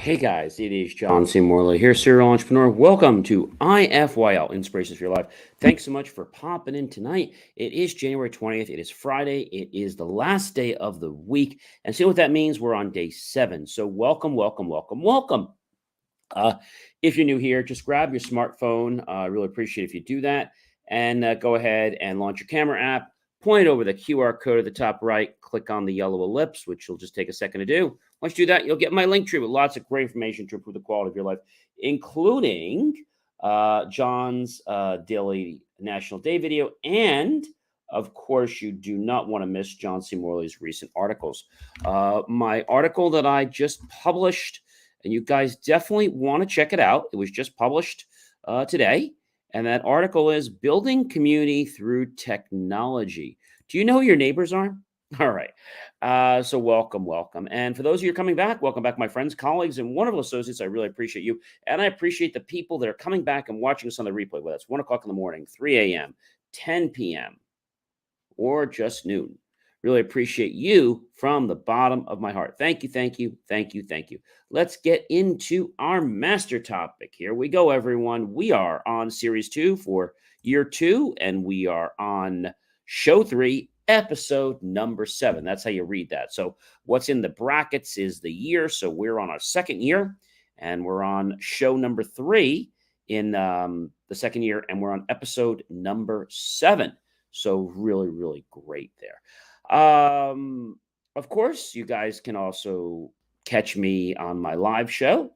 Hey guys, it is John C. Morley here, serial entrepreneur. Welcome to IFYL, Inspirations for Your Life. Thanks so much for popping in tonight. It is January 20th. It is Friday. It is the last day of the week. And see what that means? We're on day 7. So welcome, welcome, welcome, welcome. If you're new here, just grab your smartphone. I really appreciate if you do that. And go ahead and launch your camera app. Point over the QR code at the top right. Click on the yellow ellipse, which will just take a second to do. Once you do that, you'll get my link tree with lots of great information to improve the quality of your life, including John's daily National Day video. And, of course, you do not want to miss John C. Morley's recent articles. My article that I just published, and you guys definitely want to check it out. It was just published today. And that article is Building Community Through Technology. Do you know who your neighbors are? All right. So welcome, welcome. And for those of you who are coming back, welcome back, my friends, colleagues, and wonderful associates. I really appreciate you. And I appreciate the people that are coming back and watching us on the replay, whether it's 1 o'clock in the morning, 3 a.m., 10 p.m., or just noon. Really appreciate you from the bottom of my heart. Thank you, thank you, thank you, thank you. Let's get into our master topic. Here we go, everyone. We are on series 2 for year 2, and we are on show 3, episode number 7. That's how you read that. So what's in the brackets is the year. So we're on our second year, and we're on show number 3 in the second year, and we're on episode number 7. So really, really great there. Of course, you guys can also catch me on my live show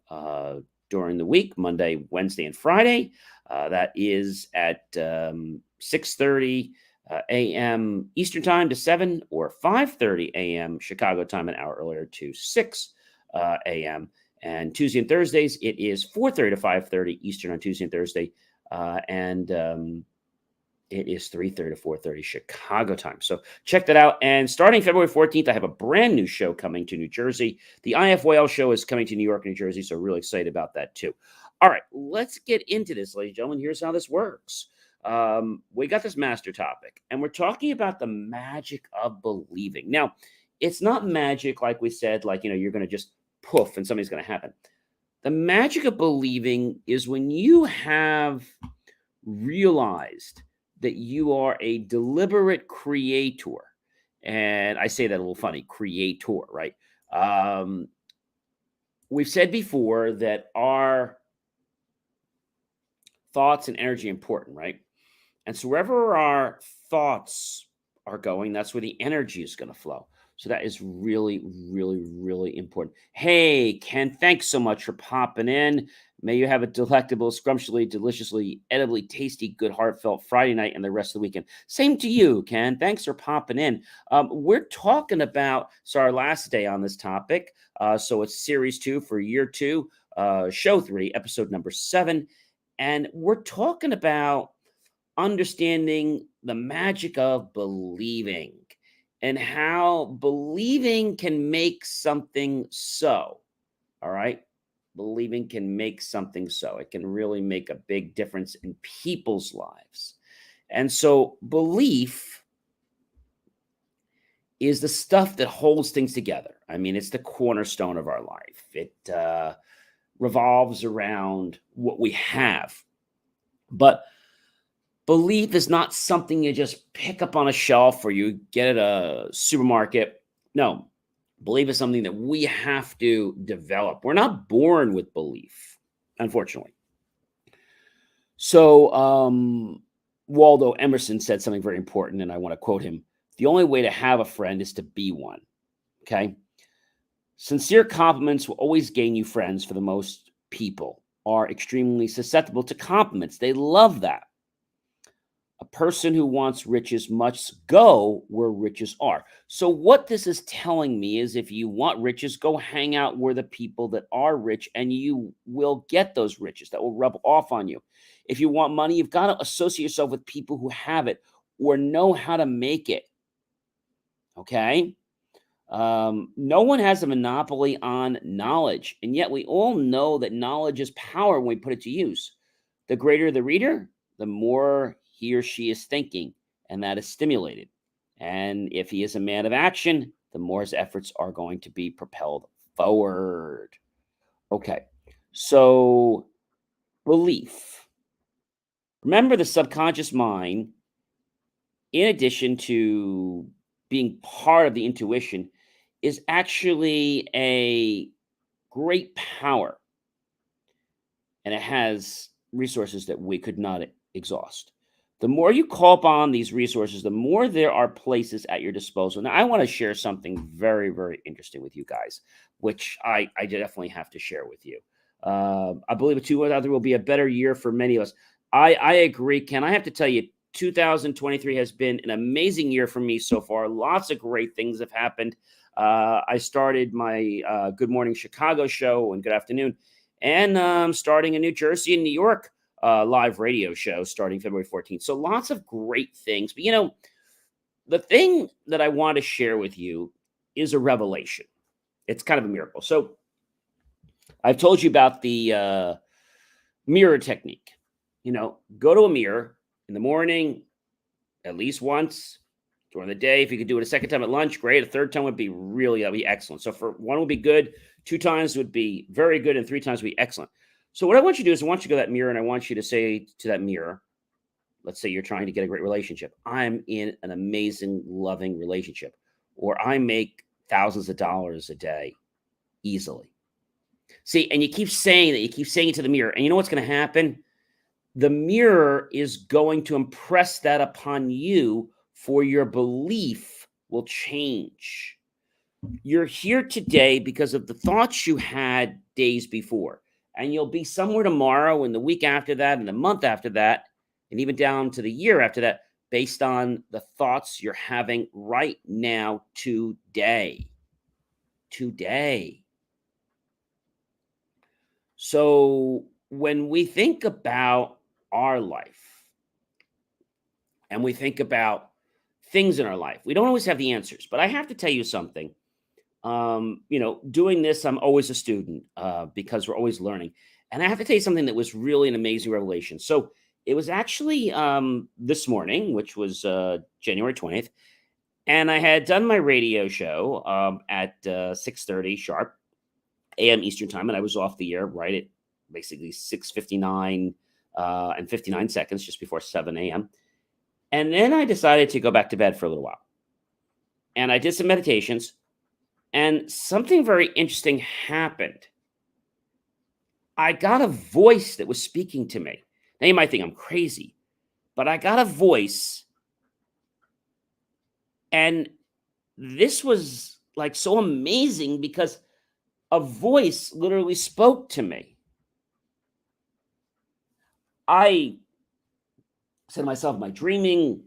during the week, Monday, Wednesday, and Friday. That is at 6:30 a.m. Eastern Time to 7, or 5:30 a.m. Chicago time, an hour earlier, to 6 a.m. And Tuesday and Thursdays, it is 4:30 to 5:30 Eastern on Tuesday and Thursday. It is 3:30 to 4:30 Chicago time. So check that out. And starting February 14th, I have a brand new show coming to New Jersey. The IFYL show is coming to New York and New Jersey, so really excited about that too. All right, let's get into this, ladies and gentlemen. Here's how this works. We got this master topic, and we're talking about the magic of believing. Now, it's not magic like we said, like, you're going to just poof and something's going to happen. The magic of believing is when you have realized that you are a deliberate creator. And I say that a little funny, creator, right? We've said before that our thoughts and energy are important, right? And so wherever our thoughts are going, that's where the energy is going to flow. So that is really, really, really important. Hey, Ken, thanks so much for popping in. May you have a delectable, scrumptiously, deliciously, edibly tasty, good, heartfelt Friday night and the rest of the weekend. Same to you, Ken. Thanks for popping in. We're talking about, our last day on this topic. So it's series 2 for year 2, show 3, episode number 7. And we're talking about understanding the magic of believing and how believing can make something so. All right. Believing can make something so. It can really make a big difference in people's lives. And so belief is the stuff that holds things together. I mean, it's the cornerstone of our life. It revolves around what we have. But belief is not something you just pick up on a shelf or you get at a supermarket. No, belief is something that we have to develop. We're not born with belief, unfortunately. So Waldo Emerson said something very important, and I want to quote him. The only way to have a friend is to be one. Okay? Sincere compliments will always gain you friends. For the most people are extremely susceptible to compliments. They love that. A person who wants riches must go where riches are. So what this is telling me is if you want riches, go hang out where the people that are rich, and you will get those riches that will rub off on you. If you want money, you've got to associate yourself with people who have it or know how to make it. Okay? No one has a monopoly on knowledge, and yet we all know that knowledge is power when we put it to use. The greater the reader, the more he or she is thinking, and that is stimulated. And if he is a man of action, the more his efforts are going to be propelled forward. Okay. So, belief. Remember, the subconscious mind, in addition to being part of the intuition, is actually a great power, and it has resources that we could not exhaust. The more you call upon these resources, the more there are places at your disposal. Now, I want to share something very, very interesting with you guys, which I definitely have to share with you. I believe 2000 will be a better year for many of us. I agree, Ken. I have to tell you, 2023 has been an amazing year for me so far. Lots of great things have happened. I started my Good Morning Chicago show and Good Afternoon, and starting in New Jersey and New York live radio show starting February 14th. So lots of great things. But the thing that I want to share with you is a revelation. It's kind of a miracle. So I've told you about the mirror technique. Go to a mirror in the morning at least once during the day. If you could do it a second time at lunch, great. A third time would be that'd be excellent. So for one would be good, two times would be very good, and three times would be excellent. So what I want you to do is I want you to go to that mirror and I want you to say to that mirror, let's say you're trying to get a great relationship. I'm in an amazing, loving relationship, or I make thousands of dollars a day easily. See, and you keep saying that, you keep saying it to the mirror, and you know what's going to happen? The mirror is going to impress that upon you, for your belief will change. You're here today because of the thoughts you had days before, and you'll be somewhere tomorrow and the week after that and the month after that, and even down to the year after that, based on the thoughts you're having right now, today. Today. So when we think about our life and we think about things in our life, we don't always have the answers. But I have to tell you something. Doing this, I'm always a student because we're always learning. And I have to tell you something that was really an amazing revelation. So it was actually this morning, which was January 20th, and I had done my radio show at 6:30 sharp a.m. Eastern time, and I was off the air right at basically 6:59 and 59 seconds, just before 7 a.m. And then I decided to go back to bed for a little while. And I did some meditations, and something very interesting happened. I got a voice that was speaking to me. Now, you might think I'm crazy, but I got a voice, and this was like so amazing because a voice literally spoke to me. I said to myself, am I dreaming?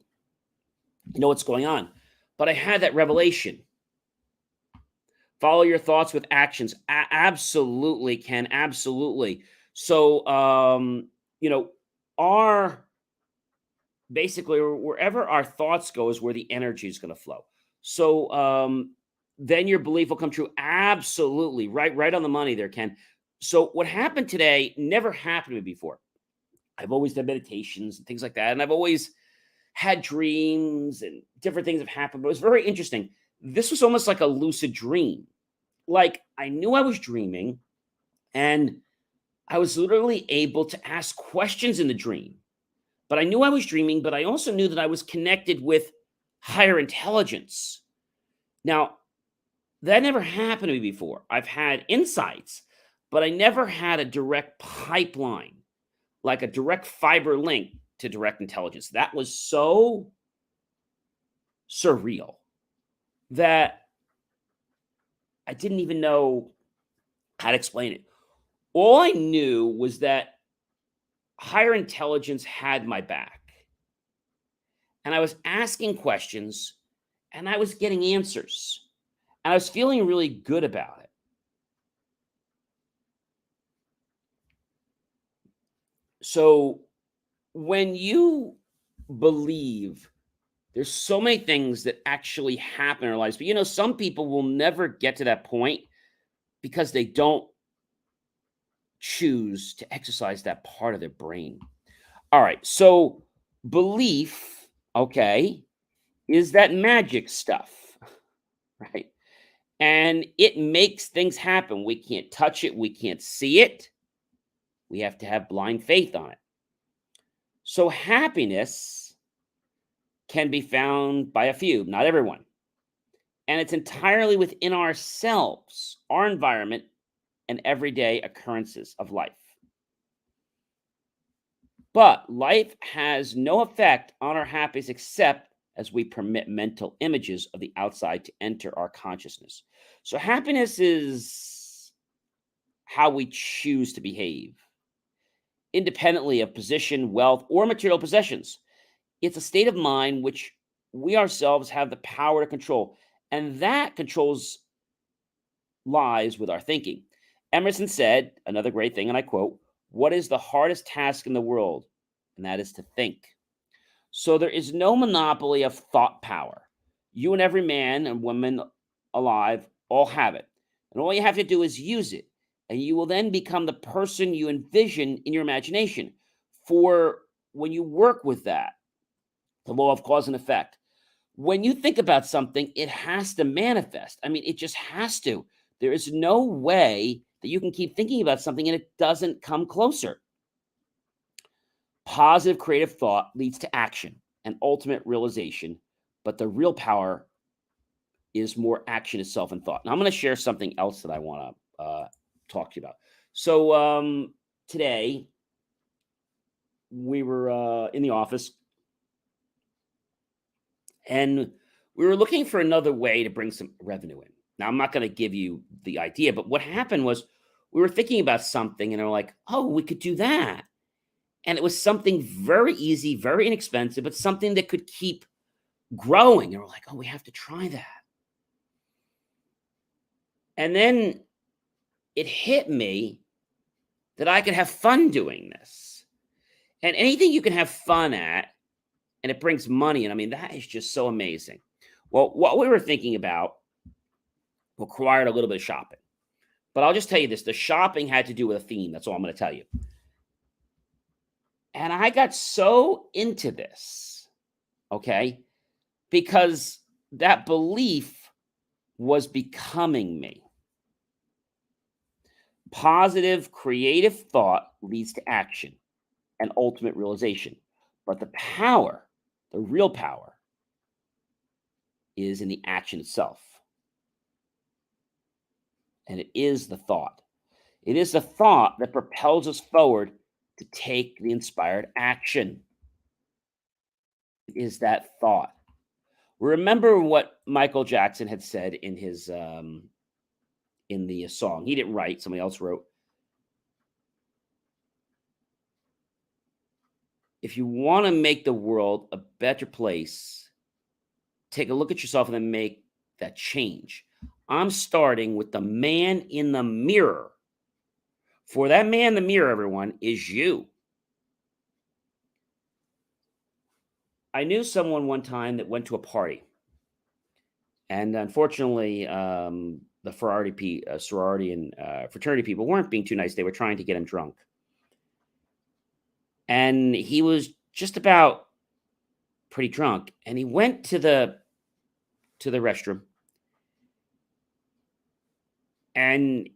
What's going on? But I had that revelation. Follow your thoughts with actions. Absolutely, Ken. Absolutely. So, our basically wherever our thoughts go is where the energy is going to flow. So, then your belief will come true. Absolutely, right on the money there, Ken. So, what happened today never happened to me before. I've always done meditations and things like that, and I've always had dreams and different things have happened. But it was very interesting. This was almost like a lucid dream. Like I knew I was dreaming, and I was literally able to ask questions in the dream. But I knew I was dreaming, but I also knew that I was connected with higher intelligence. Now, that never happened to me before. I've had insights, but I never had a direct pipeline, like a direct fiber link to direct intelligence. That was so surreal that I didn't even know how to explain it. All I knew was that higher intelligence had my back. And I was asking questions and I was getting answers. And I was feeling really good about it. So when you believe, there's so many things that actually happen in our lives. But some people will never get to that point because they don't choose to exercise that part of their brain. All right. So belief, okay, is that magic stuff, right? And it makes things happen. We can't touch it. We can't see it. We have to have blind faith on it. So happiness can be found by a few, not everyone. And it's entirely within ourselves, our environment, and everyday occurrences of life. But life has no effect on our happiness except as we permit mental images of the outside to enter our consciousness. So happiness is how we choose to behave, independently of position, wealth, or material possessions. It's a state of mind which we ourselves have the power to control, and that controls lies with our thinking. Emerson said another great thing, and I quote, "What is the hardest task in the world? And that is to think." So there is no monopoly of thought power. You and every man and woman alive all have it. And all you have to do is use it. And you will then become the person you envision in your imagination. For when you work with that, the law of cause and effect, when you think about something, it has to manifest. I mean, it just has to. There is no way that you can keep thinking about something and it doesn't come closer. Positive creative thought leads to action and ultimate realization, but the real power is more action itself and thought. Now, I'm going to share something else that I want to talk to you about. So, today we were in the office and we were looking for another way to bring some revenue in. Now, I'm not going to give you the idea, but what happened was we were thinking about something and they're like, oh, we could do that. And it was something very easy, very inexpensive, but something that could keep growing. And we're like, oh, we have to try that. And then it hit me that I could have fun doing this. And anything you can have fun at and it brings money. And I mean, that is just so amazing. Well, what we were thinking about required a little bit of shopping. But I'll just tell you this, the shopping had to do with a theme. That's all I'm going to tell you. And I got so into this, okay, because that belief was becoming me. Positive, creative thought leads to action and ultimate realization. But the power, the real power, is in the action itself. And it is the thought. It is the thought that propels us forward to take the inspired action. It is that thought. Remember what Michael Jackson had said in his in the song. He didn't write, somebody else wrote. If you want to make the world a better place, take a look at yourself and then make that change. I'm starting with the man in the mirror. For that man in the mirror, everyone, is you. I knew someone one time that went to a party. And unfortunately, the sorority and fraternity people weren't being too nice. They were trying to get him drunk. And he was just about pretty drunk. And he went to the restroom. And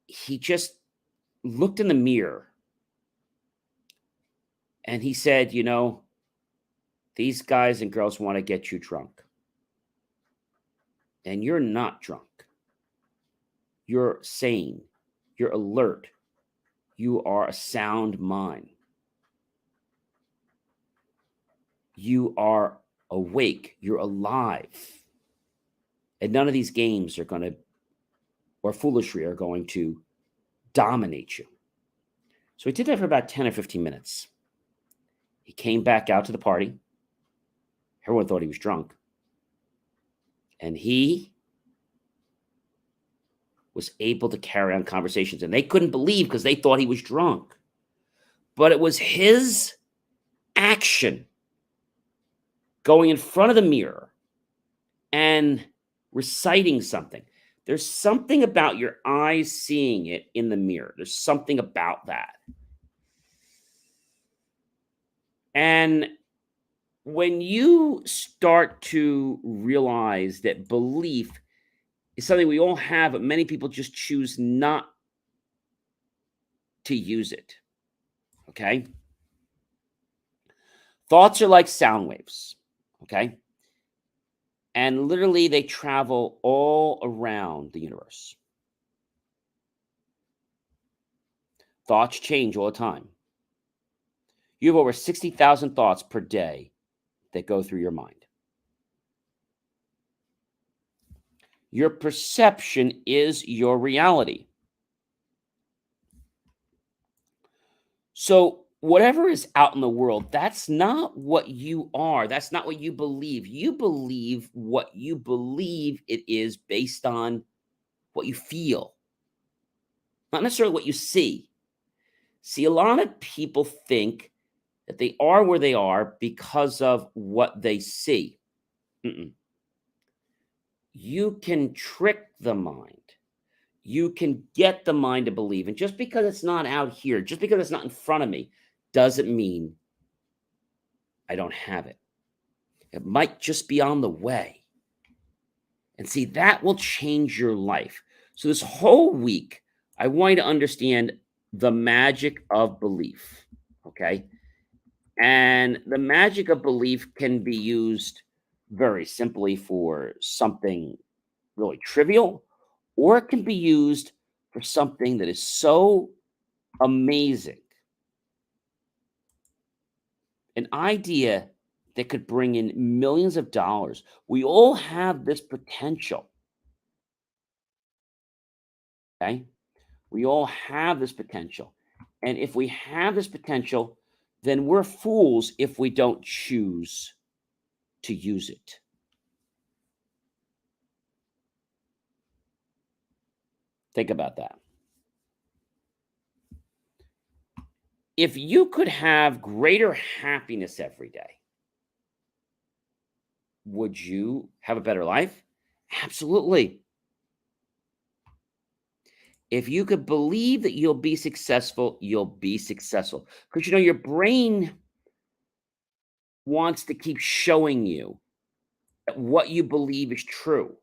he just looked in the mirror. And he said, you know, these guys and girls want to get you drunk. And you're not drunk. You're sane. You're alert. You are a sound mind. You are awake. You're alive. And none of these games are going to, or foolishry, are going to dominate you. So he did that for about 10 or 15 minutes. He came back out to the party. Everyone thought he was drunk. And he was able to carry on conversations. And they couldn't believe because they thought he was drunk. But it was his action going in front of the mirror and reciting something. There's something about your eyes seeing it in the mirror. There's something about that. And when you start to realize that belief is something we all have, but many people just choose not to use it. Okay? Thoughts are like sound waves. Okay? And literally, they travel all around the universe. Thoughts change all the time. You have over 60,000 thoughts per day that go through your mind. Your perception is your reality. So, whatever is out in the world, that's not what you are. That's not what you believe. You believe what you believe it is based on what you feel, not necessarily what you see. See, a lot of people think that they are where they are because of what they see. Mm-mm. You can trick the mind. You can get the mind to believe. And just because it's not out here, just because it's not in front of me, doesn't mean I don't have it. It might just be on the way. And see, that will change your life. So, this whole week, I want you to understand the magic of belief. Okay. And the magic of belief can be used very simply for something really trivial, or it can be used for something that is so amazing, an idea that could bring in millions of dollars. We all have this potential. Okay. We all have this potential. And if we have this potential, then we're fools if we don't choose to use it. Think about that. If you could have greater happiness every day, would you have a better life? Absolutely. If you could believe that you'll be successful, you'll be successful. Because your brain wants to keep showing you that what you believe is true.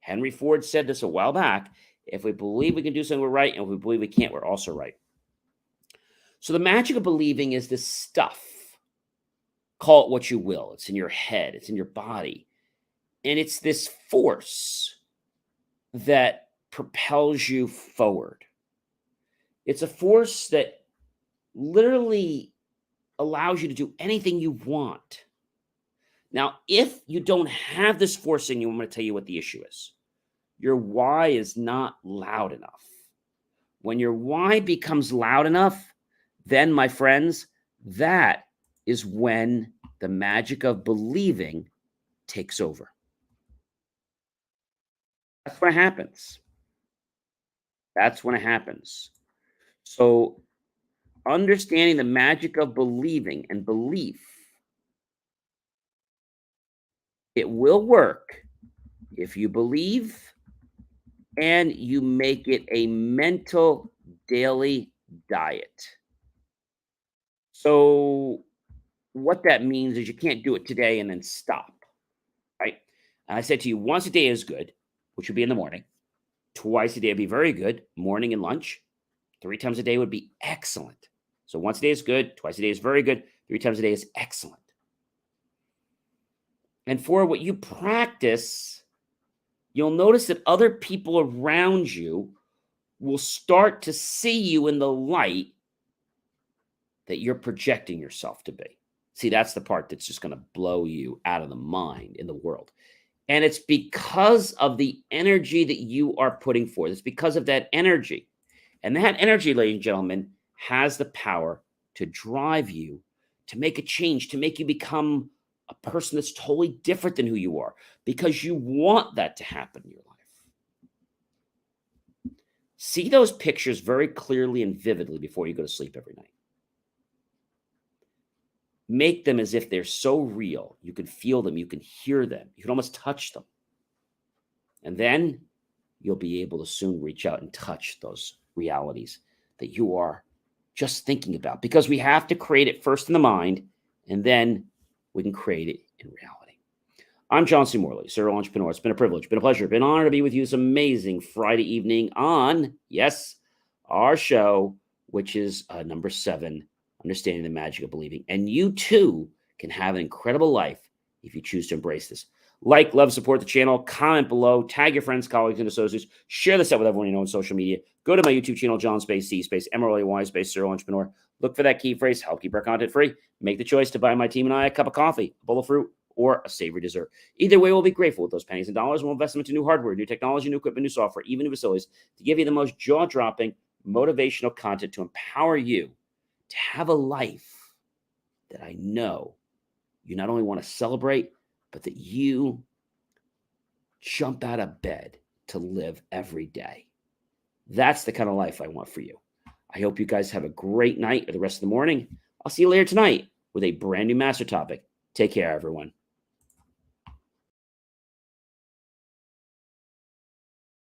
Henry Ford said this a while back. If we believe we can do something, we're right. And if we believe we can't, we're also right. So the magic of believing is this stuff. Call it what you will. It's in your head, it's in your body. And it's this force that propels you forward. It's a force that literally allows you to do anything you want. Now, if you don't have this force in you, I'm going to tell you what the issue is. Your why is not loud enough. When your why becomes loud enough, then, my friends, that is when the magic of believing takes over. That's when it happens. That's when it happens. So, understanding the magic of believing and belief, it will work if you believe and you make it a mental daily diet. So, what that means is you can't do it today and then stop, right? And I said to you, once a day is good, which would be in the morning. Twice a day would be very good, morning and lunch. 3 times a day would be excellent. So once a day is good, twice a day is very good, 3 times a day is excellent. And for what you practice, you'll notice that other people around you will start to see you in the light that you're projecting yourself to be. See, that's the part that's just going to blow you out of the mind in the world. And it's because of the energy that you are putting forth. It's because of that energy. And that energy, ladies and gentlemen, has the power to drive you to make a change, to make you become a person that's totally different than who you are, because you want that to happen in your life. See those pictures very clearly and vividly before you go to sleep every night. Make them as if they're so real. You can feel them. You can hear them. You can almost touch them. And then you'll be able to soon reach out and touch those realities that you are just thinking about, because we have to create it first in the mind, and then we can create it in reality. I'm John C. Morley, serial entrepreneur. It's been a privilege, been a pleasure, been an honor to be with you this amazing Friday evening on, yes, our show, which is number 7, Understanding the Magic of Believing. And you too can have an incredible life if you choose to embrace this. Like, love, support the channel, comment below, tag your friends, colleagues, and associates, share this out with everyone you know on social media. Go to my YouTube channel, John Space C Space MRLY Space Serial Entrepreneur. Look for that key phrase, help keep our content free. Make the choice to buy my team and I a cup of coffee, a bowl of fruit, or a savory dessert. Either way, we'll be grateful with those pennies and dollars. We'll invest them into new hardware, new technology, new equipment, new software, even new facilities to give you the most jaw-dropping, motivational content to empower you to have a life that I know you not only want to celebrate, but that you jump out of bed to live every day. That's the kind of life I want for you. I hope you guys have a great night or the rest of the morning. I'll see you later tonight with a brand new master topic. Take care, everyone.